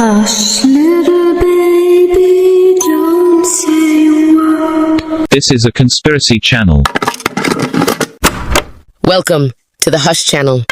Hush, little baby, don't say a word. This is a conspiracy channel. Welcome to the Hush Channel.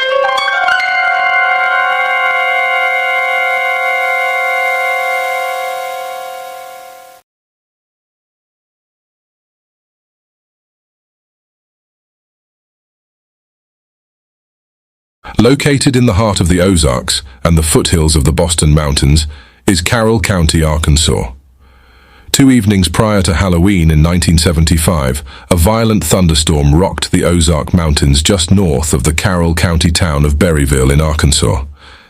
Located in the heart of the Ozarks and the foothills of the Boston Mountains is Carroll County, Arkansas. 2 evenings prior to Halloween in 1975, a violent thunderstorm rocked the Ozark Mountains just north of the Carroll County town of Berryville in Arkansas.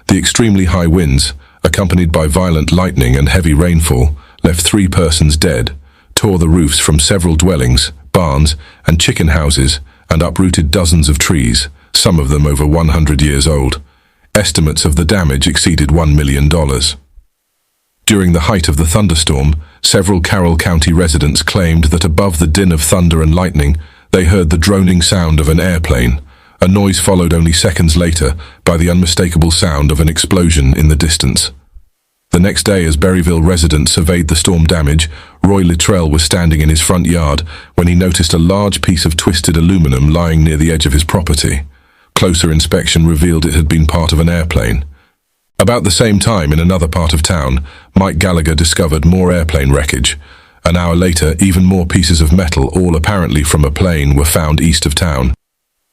The extremely high winds, accompanied by violent lightning and heavy rainfall, left 3 persons dead, tore the roofs from several dwellings, barns, and chicken houses, and uprooted dozens of trees, some of them over 100 years old. Estimates of the damage exceeded $1 million. During the height of the thunderstorm, several Carroll County residents claimed that above the din of thunder and lightning, they heard the droning sound of an airplane. A noise followed only seconds later by the unmistakable sound of an explosion in the distance. The next day, as Berryville residents surveyed the storm damage, Roy Littrell was standing in his front yard when he noticed a large piece of twisted aluminum lying near the edge of his property. Closer inspection revealed it had been part of an airplane. About the same time, in another part of town, Mike Gallagher discovered more airplane wreckage. An hour later, even more pieces of metal, all apparently from a plane, were found east of town.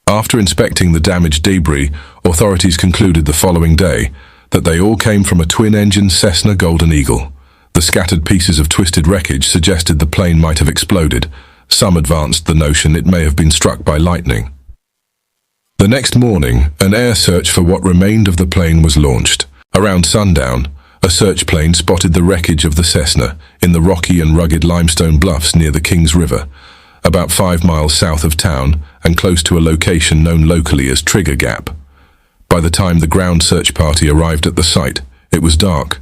After inspecting the damaged debris, authorities concluded the following day that they all came from a twin-engine Cessna Golden Eagle. The scattered pieces of twisted wreckage suggested the plane might have exploded. Some advanced the notion it may have been struck by lightning. The next morning, an air search for what remained of the plane was launched. Around sundown, a search plane spotted the wreckage of the Cessna in the rocky and rugged limestone bluffs near the Kings River, about 5 miles south of town and close to a location known locally as Trigger Gap. By the time the ground search party arrived at the site, it was dark.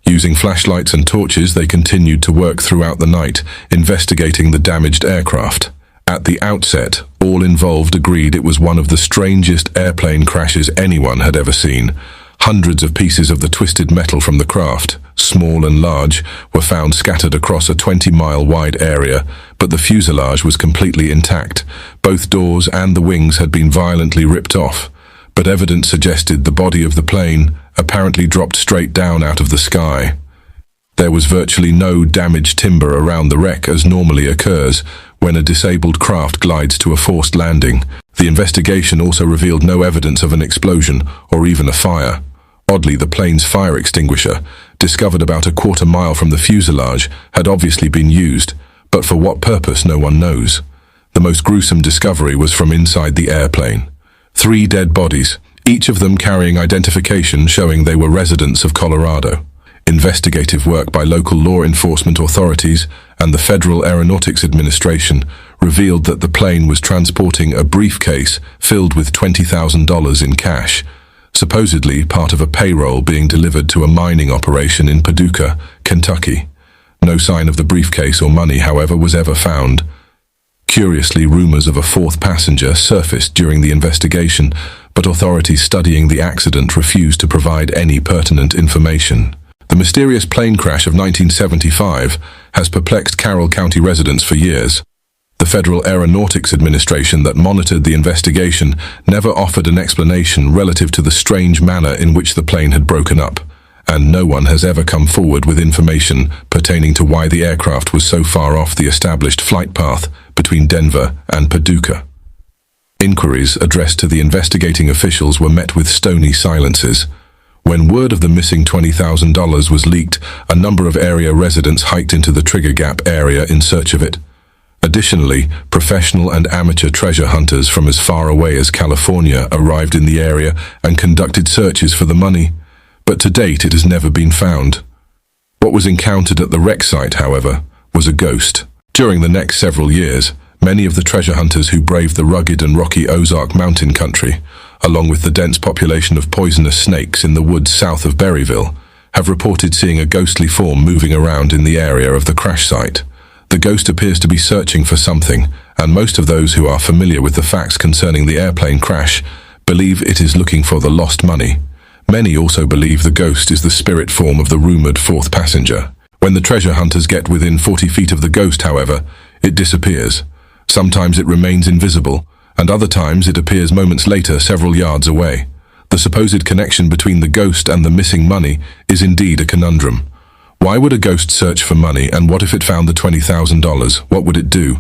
Using flashlights and torches, they continued to work throughout the night, investigating the damaged aircraft. At the outset, all involved agreed it was one of the strangest airplane crashes anyone had ever seen. Hundreds of pieces of the twisted metal from the craft, small and large, were found scattered across a 20-mile wide area, but the fuselage was completely intact. Both doors and the wings had been violently ripped off, but evidence suggested the body of the plane apparently dropped straight down out of the sky. There was virtually no damaged timber around the wreck, as normally occurs when a disabled craft glides to a forced landing. The investigation also revealed no evidence of an explosion or even a fire. Oddly, the plane's fire extinguisher, discovered about a quarter mile from the fuselage, had obviously been used, but for what purpose no one knows. The most gruesome discovery was from inside the airplane. 3 dead bodies, each of them carrying identification showing they were residents of Colorado. Investigative work by local law enforcement authorities and the Federal Aeronautics Administration revealed that the plane was transporting a briefcase filled with $20,000 in cash, supposedly part of a payroll being delivered to a mining operation in Paducah, Kentucky. No sign of the briefcase or money, however, was ever found. Curiously, rumors of a 4th passenger surfaced during the investigation, but authorities studying the accident refused to provide any pertinent information. The mysterious plane crash of 1975 has perplexed Carroll County residents for years. The Federal Aeronautics Administration that monitored the investigation never offered an explanation relative to the strange manner in which the plane had broken up, and no one has ever come forward with information pertaining to why the aircraft was so far off the established flight path between Denver and Paducah. Inquiries addressed to the investigating officials were met with stony silences. When word of the missing $20,000 was leaked, a number of area residents hiked into the Trigger Gap area in search of it. Additionally, professional and amateur treasure hunters from as far away as California arrived in the area and conducted searches for the money, but to date it has never been found. What was encountered at the wreck site, however, was a ghost. During the next several years, many of the treasure hunters who braved the rugged and rocky Ozark mountain country, along with the dense population of poisonous snakes in the woods south of Berryville, have reported seeing a ghostly form moving around in the area of the crash site. The ghost appears to be searching for something, and most of those who are familiar with the facts concerning the airplane crash believe it is looking for the lost money. Many also believe the ghost is the spirit form of the rumored fourth passenger. When the treasure hunters get within 40 feet of the ghost, however, it disappears. Sometimes it remains invisible, and other times it appears moments later several yards away. The supposed connection between the ghost and the missing money is indeed a conundrum. Why would a ghost search for money, and what if it found the $20,000? What would it do?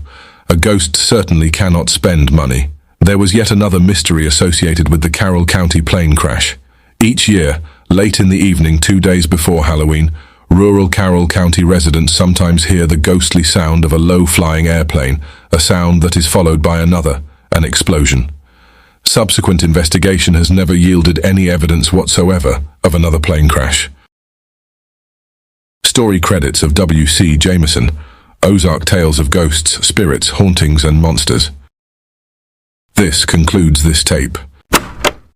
A ghost certainly cannot spend money. There was yet another mystery associated with the Carroll County plane crash. Each year, late in the evening 2 days before Halloween, rural Carroll County residents sometimes hear the ghostly sound of a low-flying airplane, a sound that is followed by another, an explosion. Subsequent investigation has never yielded any evidence whatsoever of another plane crash. Story credits of W.C. Jameson, Ozark Tales of Ghosts, Spirits, Hauntings and Monsters. This concludes this tape.